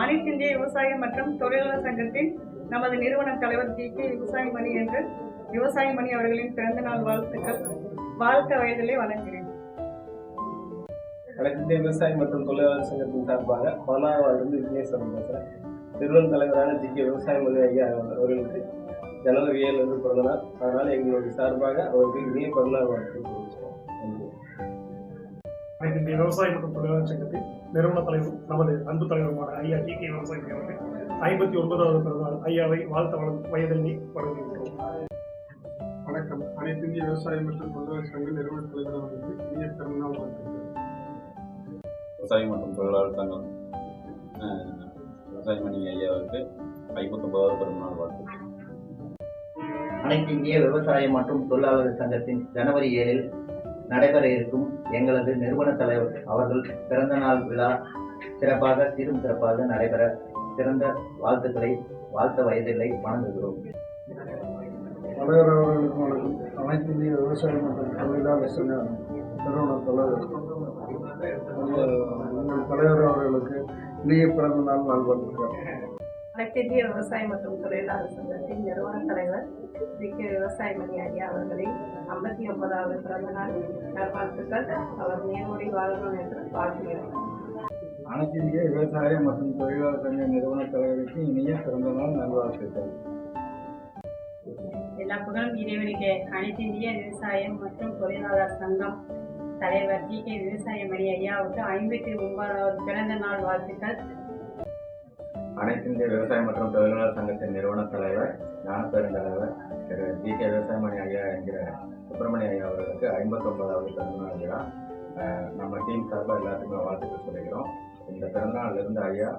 அனைத்திந்திய விவசாய மற்றும் தொழிலாளர் சங்கத்தின் நமது நிறுவன தலைவர் ஜி.கே. விவசாயமணி என்று விவசாயமணி அவர்களின் பிறந்தநாள் வாழ்த்துக்கள். வாழ்த்த வயதிலே வழங்குகிறேன். அனைத்திந்திய விவசாய மற்றும் தொழிலாளர் சங்கத்தின் சார்பாக பனாவாலிருந்து விக்னேஸ்வரன் பேசுகிறேன். நிறுவன தலைவரான ஜி.கே. விவசாயமணி ஐயா அவர்களுக்கு ஜனவரி 7 பிறந்தநாள். அதனால் எங்களுடைய சார்பாக அவருக்கு இனிய பிறந்தநாள் வாழ்த்துக்கள் தெரிவிக்கிறோம். அனைத்திந்திய விவசாய மற்றும் தொழிலாளர் சங்கத்தின் நிறுவன தலைவர் நமது அன்பு தலைவருமான ஐயா ஜி.கே. விவசாயமணி அவர்கள் 59வது பிறந்தநாள் ஐயாவை வாழ்த்த வயதில் வழங்குகின்றோம். வணக்கம். அனைத்திந்திய விவசாய மற்றும் தொழிலாளர் சங்க நிறுவன தலைவர் அவர்களுக்கு இனிய பிறந்தநாள் வாழ்த்துக்கள். விவசாயம் மற்றும் தொழிலாளர் சங்கம் விவசாயமணி ஐயாவுக்கு 59வது பிறந்தநாள் வாழ்த்துக்கள். அனைத்திந்திய விவசாய மற்றும் தொழிலாளர் சங்கத்தின் ஜனவரி 7 நடைபெற இருக்கும் எங்களது நிறுவன தலைவர் அவர்கள் பிறந்தநாள் விழா சிறப்பாக சீரும் சிறப்பாக நடைபெற சிறந்த வாழ்த்துக்களை வாழ்த்த வயதில்லை வணங்குகிறோம். தலைவர் அவர்களுக்கு வணக்கம். அனைத்திந்திய விவசாய மற்றும் தொழிலாளர் சங்க நிறுவன தலைவர் தலைவர் அவர்களுக்கு இனிய பிறந்தநாள் நல்வாழ்த்துக்கள். அனைத்திந்திய விவசாய மற்றும் தொழிலாளர் சங்கத்தின் நிறுவன தலைவர் ஜி.கே. விவசாயமணி ஐயா அவர்களின் 59வது பிறந்தநாள் நல்வாழ்த்துக்கள். அவர் நீரோடி வாழ்வோம் என்று வாழ்த்துகிறேன். அனைத்திந்திய விவசாய மற்றும் தொழிலாளர் சங்க நிறுவன தலைவருக்கு இனிய பிறந்தநாள் நல்வாழ்த்துக்கள். எல்லா புகழும் இறைவனுக்கு. அனைத்திந்திய விவசாயம் மற்றும் தொழிலாளர் சங்கம் தலைவர் ஜி.கே. விவசாயமணி ஐயாவுக்கு 59வது பிறந்த நாள் வாழ்த்துக்கள். அனைத்திந்திய விவசாயம் மற்றும் தொழிலாளர் சங்கத்தின் நிறுவன தலைவர் ஞானப்பெருந்தலைவர் திரு ஜி.கே. விவசாயமணி ஐயா என்கிற சுப்பிரமணிய ஐயா அவர்களுக்கு 59வது பிறந்தநாள் விழா நம்ம டீம் சார்பாக எல்லாத்துக்குமே வாழ்த்துக்கள் சொல்லிக்கிறோம். இந்த பிறந்தநாளிலிருந்து ஐயா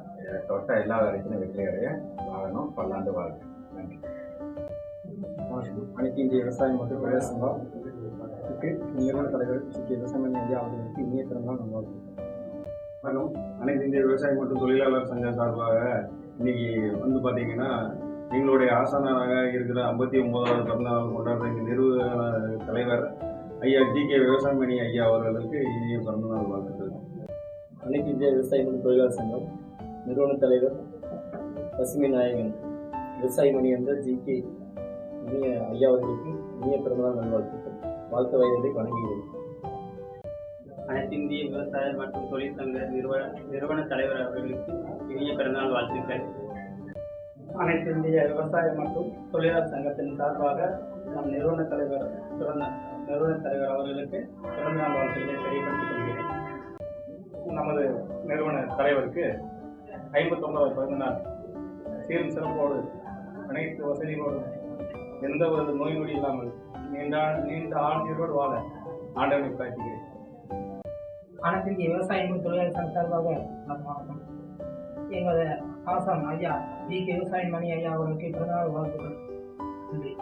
தொட்ட எல்லா வேலைக்கும் வெற்றி அடைய வாழணும், பல்லாண்டு வாழ்க்கை. நன்றி. அனைத்து இந்திய விவசாயம் மற்றும் தொழிலாளர் சங்கத்துக்கு நிறுவன தலைவர் ஜி.கே. விவசாயமணி ஐயா அவர்களுக்கு இனிய பிறந்தநாள் நல்வாழ்த்துக்கள். வணக்கம். அனைத்து இந்திய விவசாய மற்றும் தொழிலாளர் சங்கம் சார்பாக இன்னைக்கு பார்த்தீங்கன்னா எங்களுடைய ஆசானாக இருக்கிற 59வது பிறந்தநாள் கொண்டாடுற எங்கள் நிறுவன தலைவர் ஐயா ஜி.கே. விவசாயமணி ஐயா அவர்களுக்கு இனிய பிறந்தநாள் வாழ்த்துக்கள். அனைத்து இந்திய விவசாய மற்றும் தொழிலாளர் சங்கம் நிறுவன தலைவர் பசுமை நாயகன் விவசாயமணி என்ற ஜி.கே. ஐயா அவர்களுக்கு இனிய பிறந்தநாள் நல்வாழ்த்துக்கள். வாழ்த்த வயதை வணங்குகிறேன். அனைத்திந்திய விவசாய மற்றும் தொழிற்சங்க நிறுவன தலைவர் அவர்களுக்கு இனிய பிறந்தநாள் வாழ்த்துக்கள். அனைத்திந்திய விவசாய மற்றும் தொழிலாளர் சங்கத்தின் சார்பாக நம் நிறுவன தலைவர் அவர்களுக்கு பிறந்தநாள் வாழ்த்துக்களை தெரியப்படுத்திக் கொள்கிறேன். நமது நிறுவன தலைவருக்கு 59வது பிறந்தநாள் சீரும் சிறப்போடு அனைத்து வசதிகளோடும் எந்த ஒரு நோய் நொடி இல்லாமல் நீண்ட ஆண்டுகளோடு வாழ ஆண்டவனை பிரார்த்திக்கிறேன். அனைத்திந்திய விவசாயம் தொழிலாளர் சங்க சார்பாக வணக்கம். எங்களது ஆசான் ஐயா ஜி.கே. விவசாயமணி ஐயா அவர்களுக்கு பிறந்தநாள் வாழ்த்துக்கள். நன்றி.